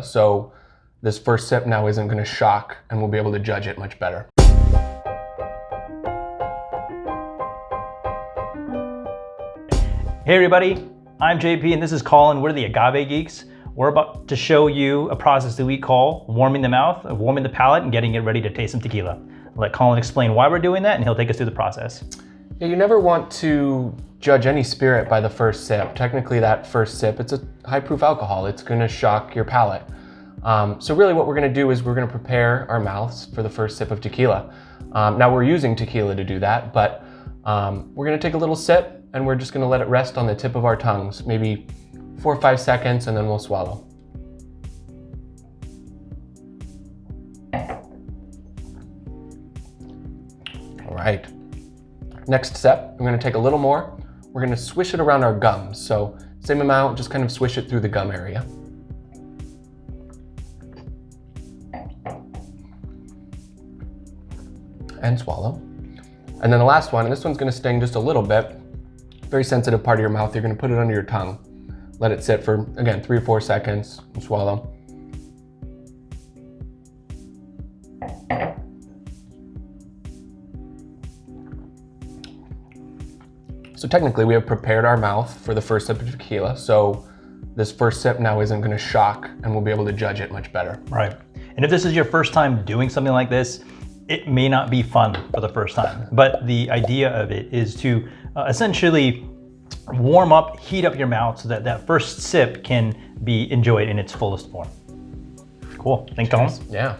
So this first sip now isn't going to shock, and we'll be able to judge it much better. Hey everybody, I'm JP and this is Colin. We're the Agave Geeks. We're about to show you a process that we call warming the mouth, warming the palate, and getting it ready to taste some tequila. I'll let Colin explain why we're doing that, and he'll take us through the process. Yeah, you never want to judge any spirit by the first sip. Technically, that first sip, it's a high-proof alcohol. It's going to shock your palate. So really what we're going to do is we're going to prepare our mouths for the first sip of tequila. Now we're using tequila to do that, but we're going to take a little sip and we're just going to let it rest on the tip of our tongues, maybe 4 or 5 seconds, and then we'll swallow. All right. Next step, I'm going to take a little more. We're going to swish it around our gums. So same amount, just kind of swish it through the gum area. And swallow. And then the last one, and this one's going to sting just a little bit. Very sensitive part of your mouth. You're going to put it under your tongue. Let it sit for, again, 3 or 4 seconds and swallow. So technically we have prepared our mouth for the first sip of tequila. So this first sip now isn't going to shock, and we'll be able to judge it much better. Right. And if this is your first time doing something like this, it may not be fun for the first time, but the idea of it is to essentially warm up, heat up your mouth so that that first sip can be enjoyed in its fullest form. Cool. Thanks, Colin. Yeah.